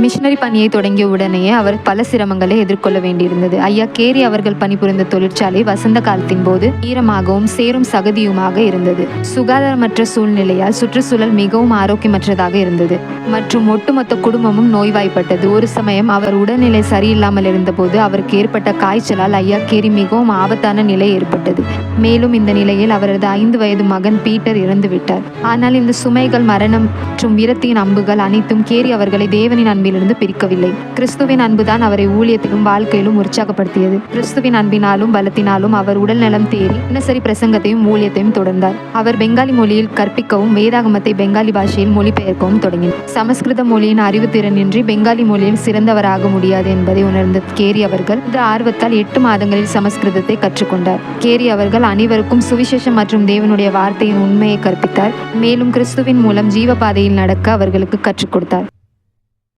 Missionary பணியை தொடங்கிய உடனேயே அவர் பல சிரமங்களை எதிர்கொள்ள வேண்டியிருந்தது. ஐயா கேரி அவர்கள் பணிபுரிந்த தொழிற்சாலை வசந்த காலத்தின் போது ஈரமாகவும் சேரும் சகதியுமாக இருந்தது. சுகாதாரமற்ற சூழ்நிலையால் சுற்றுச்சூழல் மிகவும் ஆரோக்கியமற்றதாக இருந்தது மற்றும் ஒட்டுமொத்த குடும்பமும் நோய்வாய்ப்பட்டது. ஒரு சமயம் அவர் உடல்நிலை சரியில்லாமல் இருந்தபோது அவருக்கு ஏற்பட்ட காய்ச்சலால் ஐயா கேரி மிகவும் ஆபத்தான நிலை ஏற்பட்டது. மேலும் இந்த நிலையில் அவரது 5 வயது மகன் பீட்டர் இறந்துவிட்டார். ஆனால் இந்த சுமைகள், மரணம் மற்றும் விரக்தியின் அம்புகள் அனைத்தும் கேரி அவர்களை தேவனின் அன்பிலிருந்து பிரிக்கவில்லை. கிறிஸ்துவின் அன்புதான் அவரை ஊழியத்திலும் வாழ்க்கையிலும் உற்சாகப்படுத்தியது. கிறிஸ்துவின் அன்பினாலும் பலத்தினாலும் அவர் உடல் நலம் தேறி தினசரி பிரசங்கத்தையும் ஊழியத்தையும் தொடர்ந்தார். அவர் பெங்காலி மொழியில் கற்பிக்கவும் வேதாகமத்தை பெங்காலி பாஷையில் மொழிபெயர்க்கவும் தொடங்கினார். சமஸ்கிருத மொழியின் அறிவுத்திறனின்றி பெங்காலி மொழியில் சிறந்தவராக முடியாது என்பதை உணர்ந்த கேரி அவர்கள் இந்த ஆர்வத்தால் 8 மாதங்களில் சமஸ்கிருதத்தை கற்றுக்கொண்டார். கேரி அவர்கள் அனைவருக்கும் சுவிசேஷம் மற்றும் தேவனுடைய வார்த்தையின் உண்மையை கற்பித்தார். மேலும் கிறிஸ்துவின் மூலம் ஜீவ பாதையில் நடக்க அவர்களுக்கு கற்றுக் கொடுத்தார்.